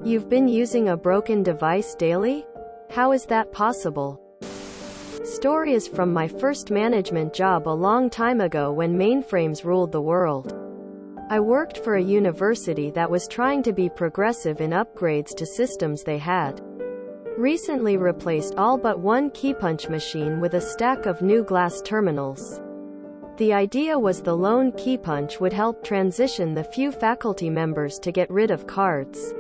You've been using a broken device daily? How is that possible? Story is from my first management job a long time ago when mainframes ruled the world. I worked for a university that was trying to be progressive in upgrades to systems they had recently replaced all but one key punch machine with a stack of new glass terminals. The idea was the lone key punch would help transition the few faculty members to get rid of cards.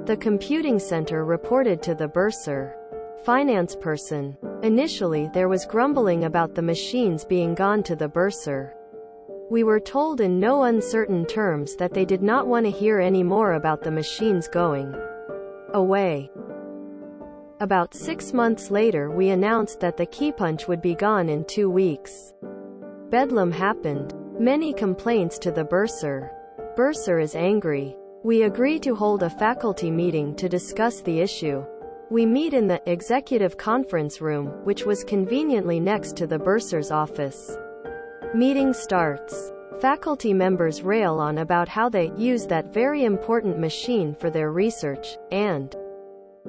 The computing center reported to the bursar, finance person. Initially, there was grumbling about the machines being gone to the bursar. We were told in no uncertain terms that they did not want to hear any more about the machines going away. About 6 months later, we announced that the key punch would be gone in 2 weeks. Bedlam happened. Many complaints to the bursar. Bursar is angry. We agree to hold a faculty meeting to discuss the issue. We meet in the executive conference room, which was conveniently next to the bursar's office. Meeting starts. Faculty members rail on about how they use that very important machine for their research, and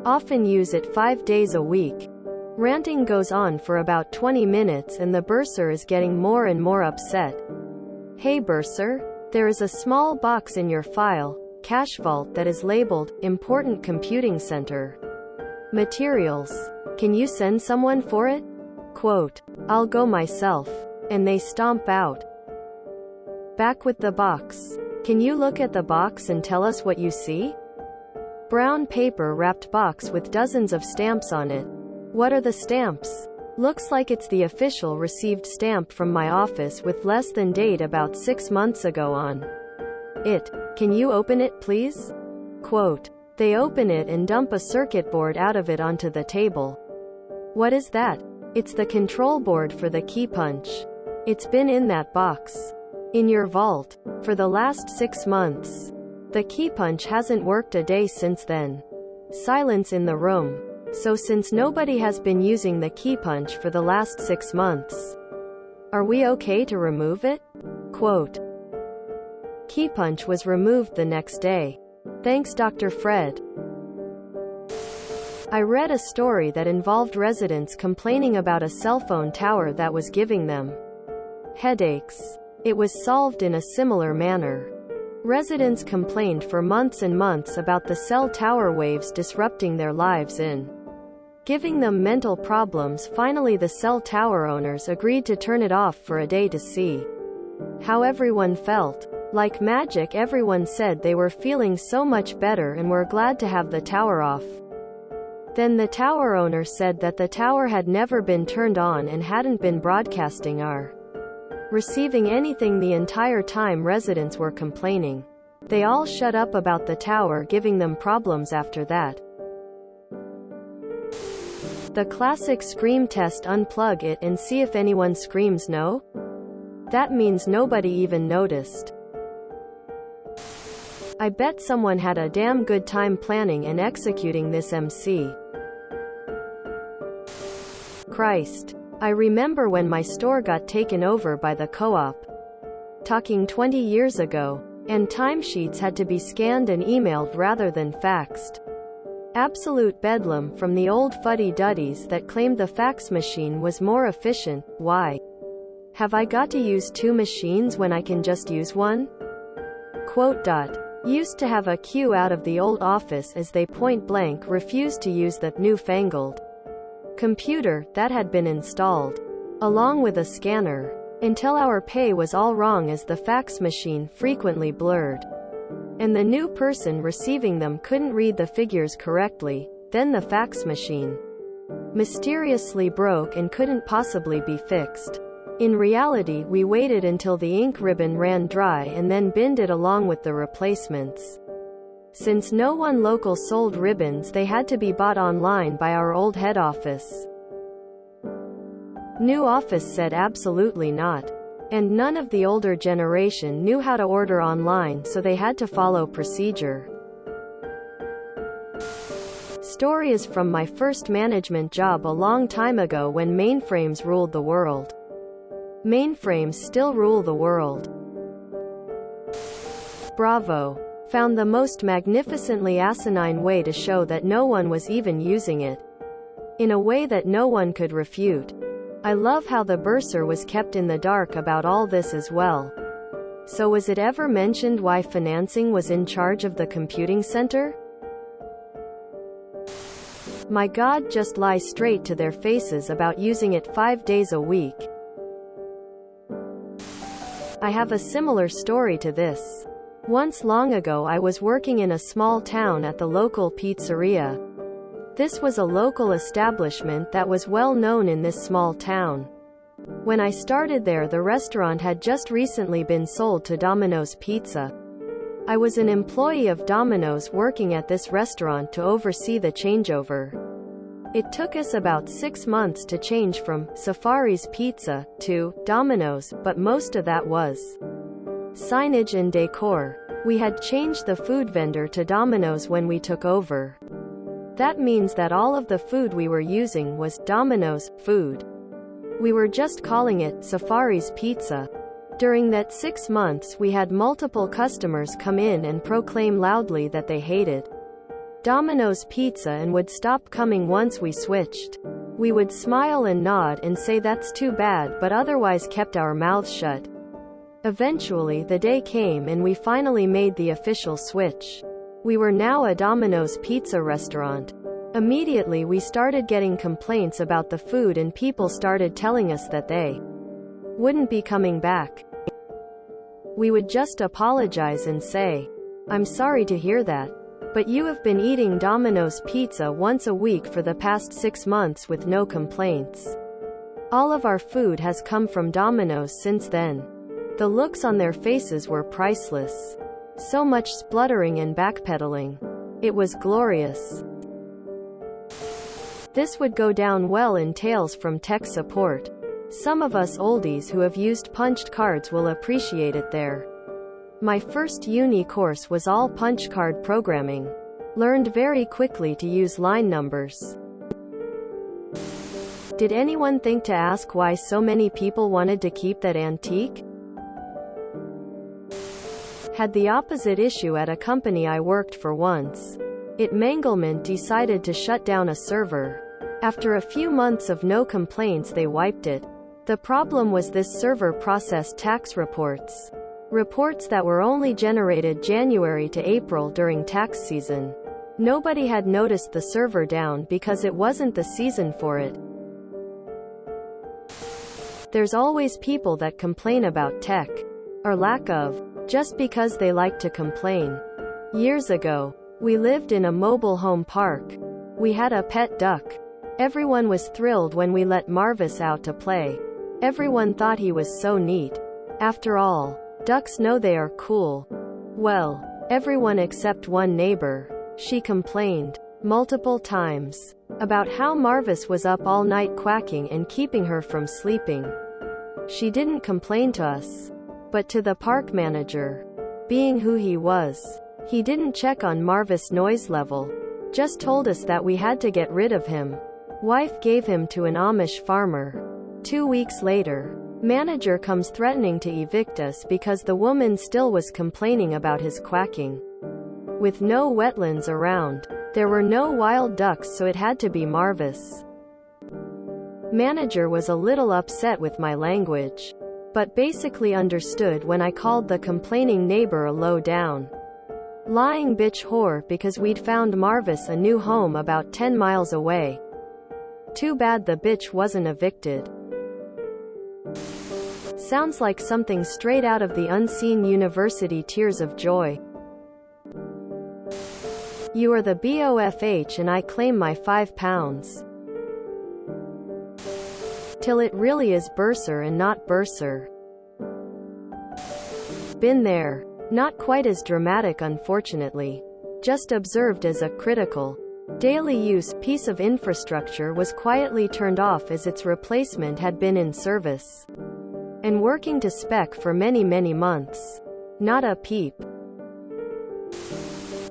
often use it 5 days a week. Ranting goes on for about 20 minutes and the bursar is getting more and more upset. Hey bursar, there is a small box in your file, cache vault that is labeled, Important Computing Center. Materials. Can you send someone for it? Quote, I'll go myself. And they stomp out. Back with the box. Can you look at the box and tell us what you see? Brown paper wrapped box with dozens of stamps on it. What are the stamps? Looks like it's the official received stamp from my office with less than date about 6 months ago on it. Can you open it please? Quote. They open it and dump a circuit board out of it onto the table. What is that? It's the control board for the key punch. It's been in that box. In your vault. For the last 6 months. The key punch hasn't worked a day since then. Silence in the room. So since nobody has been using the key punch for the last 6 months, are we okay to remove it? Quote. Key punch was removed the next day. Thanks Dr. Fred. I read a story that involved residents complaining about a cell phone tower that was giving them headaches. It was solved in a similar manner. Residents complained for months and months about the cell tower waves disrupting their lives and giving them mental problems. Finally, the cell tower owners agreed to turn it off for a day to see how everyone felt. Like magic, everyone said they were feeling so much better and were glad to have the tower off. Then the tower owner said that the tower had never been turned on and hadn't been broadcasting or receiving anything the entire time residents were complaining. They all shut up about the tower giving them problems after that. The classic scream test: unplug it and see if anyone screams no. That means nobody even noticed. I bet someone had a damn good time planning and executing this MC. Christ. I remember when my store got taken over by the co-op. Talking 20 years ago. And timesheets had to be scanned and emailed rather than faxed. Absolute bedlam from the old fuddy-duddies that claimed the fax machine was more efficient. Why have I got to use 2 machines when I can just use one? Quote. Used to have a queue out of the old office as they point blank refused to use the newfangled computer that had been installed, along with a scanner, until our pay was all wrong as the fax machine frequently blurred, and the new person receiving them couldn't read the figures correctly. Then the fax machine mysteriously broke and couldn't possibly be fixed. In reality, we waited until the ink ribbon ran dry and then binned it along with the replacements. Since no one local sold ribbons, they had to be bought online by our old head office. New office said absolutely not. And none of the older generation knew how to order online, so they had to follow procedure. Story is from my first management job a long time ago when mainframes ruled the world. Mainframes still rule the world. Bravo. found the most magnificently asinine way to show that no one was even using it, in a way that no one could refute. I love how the bursar was kept in the dark about all this as well. So was it ever mentioned why financing was in charge of the computing center? My God, just lie straight to their faces about using it 5 days a week. I have a similar story to this. Once long ago I was working in a small town at the local pizzeria. This was a local establishment that was well known in this small town. When I started there, the restaurant had just recently been sold to Domino's Pizza. I was an employee of Domino's working at this restaurant to oversee the changeover. It took us about 6 months to change from Safari's Pizza to Domino's, but most of that was signage and decor. We had changed the food vendor to Domino's when we took over. That means that all of the food we were using was Domino's food. We were just calling it Safari's Pizza. During that 6 months we had multiple customers come in and proclaim loudly that they hated Domino's Pizza and would stop coming once we switched. We would smile and nod and say that's too bad, but otherwise kept our mouths shut. Eventually the day came and we finally made the official switch. We were now a Domino's Pizza restaurant. Immediately we started getting complaints about the food and people started telling us that they wouldn't be coming back. We would just apologize and say, "I'm sorry to hear that, but you have been eating Domino's Pizza once a week for the past 6 months with no complaints. All of our food has come from Domino's since then." The looks on their faces were priceless. So much spluttering and backpedaling. It was glorious. This would go down well in tales from tech support. Some of us oldies who have used punched cards will appreciate it there. My first uni course was all punch card programming. Learned very quickly to use line numbers. Did anyone think to ask why so many people wanted to keep that antique? Had the opposite issue at a company I worked for once. It Manglement decided to shut down a server. After a few months of no complaints they wiped it. The problem was this server processed tax reports. Reports that were only generated January to April during tax season. Nobody had noticed the server down because it wasn't the season for it. There's always people that complain about tech. Or lack of. Just because they like to complain. Years ago, we lived in a mobile home park. We had a pet duck. Everyone was thrilled when we let Marvis out to play. Everyone thought he was so neat. After all, ducks know they are cool. Well, everyone except one neighbor. She complained multiple times about how Marvis was up all night quacking and keeping her from sleeping. She didn't complain to us, but to the park manager. Being who he was, he didn't check on Marvis' noise level. Just told us that we had to get rid of him. Wife gave him to an Amish farmer. 2 weeks later, manager comes threatening to evict us because the woman still was complaining about his quacking. With no wetlands around, there were no wild ducks, so it had to be Marvis. Manager was a little upset with my language, but basically understood when I called the complaining neighbor a low-down, lying bitch whore because we'd found Marvis a new home about 10 miles away. Too bad the bitch wasn't evicted. Sounds like something straight out of the Unseen University Tears of Joy. You are the BOFH and I claim my £5. Till it really is bursar and not bursar. Been there. Not quite as dramatic, unfortunately. Just observed as a critical, daily use piece of infrastructure was quietly turned off as its replacement had been in service and working to spec for many months. Not a peep.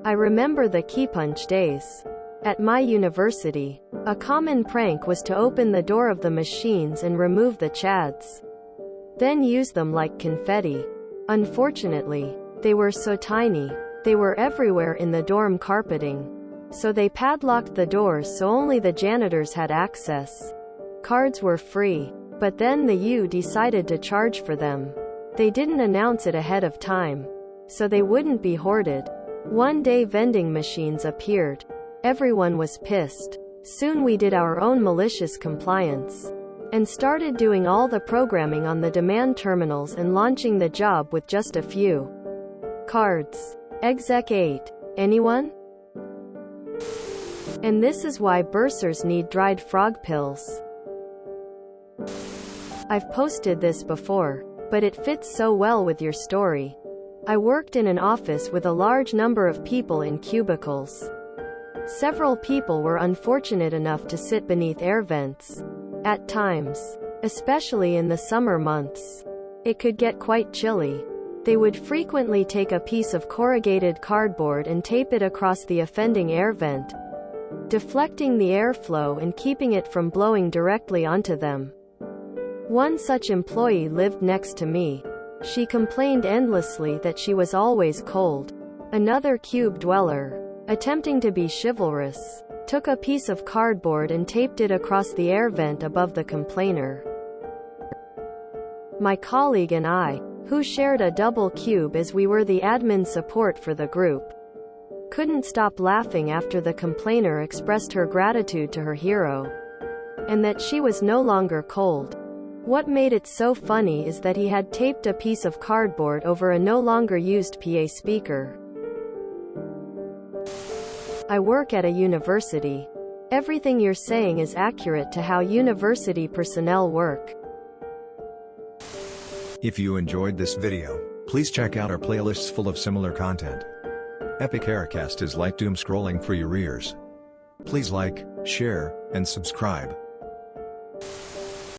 I remember the keypunch days. At my university, a common prank was to open the door of the machines and remove the chads. Then use them like confetti. Unfortunately, they were so tiny They were everywhere in the dorm carpeting. So they padlocked the doors so only the janitors had access. Cards were free. But then the U decided to charge for them. They didn't announce it ahead of time, so they wouldn't be hoarded. One day vending machines appeared. Everyone was pissed. Soon we did our own malicious compliance and started doing all the programming on the demand terminals and launching the job with just a few cards. Exec 8. Anyone? And this is why bursars need dried frog pills. I've posted this before, but it fits so well with your story. I worked in an office with a large number of people in cubicles. Several people were unfortunate enough to sit beneath air vents. At times, especially in the summer months, it could get quite chilly. They would frequently take a piece of corrugated cardboard and tape it across the offending air vent, deflecting the airflow and keeping it from blowing directly onto them. One such employee lived next to me. She complained endlessly that she was always cold. Another cube dweller, attempting to be chivalrous, took a piece of cardboard and taped it across the air vent above the complainer. My colleague and I, who shared a double cube as we were the admin support for the group, couldn't stop laughing after the complainer expressed her gratitude to her hero, and that she was no longer cold. What made it so funny is that he had taped a piece of cardboard over a no longer used PA speaker. I work at a university. Everything you're saying is accurate to how university personnel work. If you enjoyed this video, please check out our playlists full of similar content. Epic Haircast is like doom scrolling for your ears. Please like, share, and subscribe.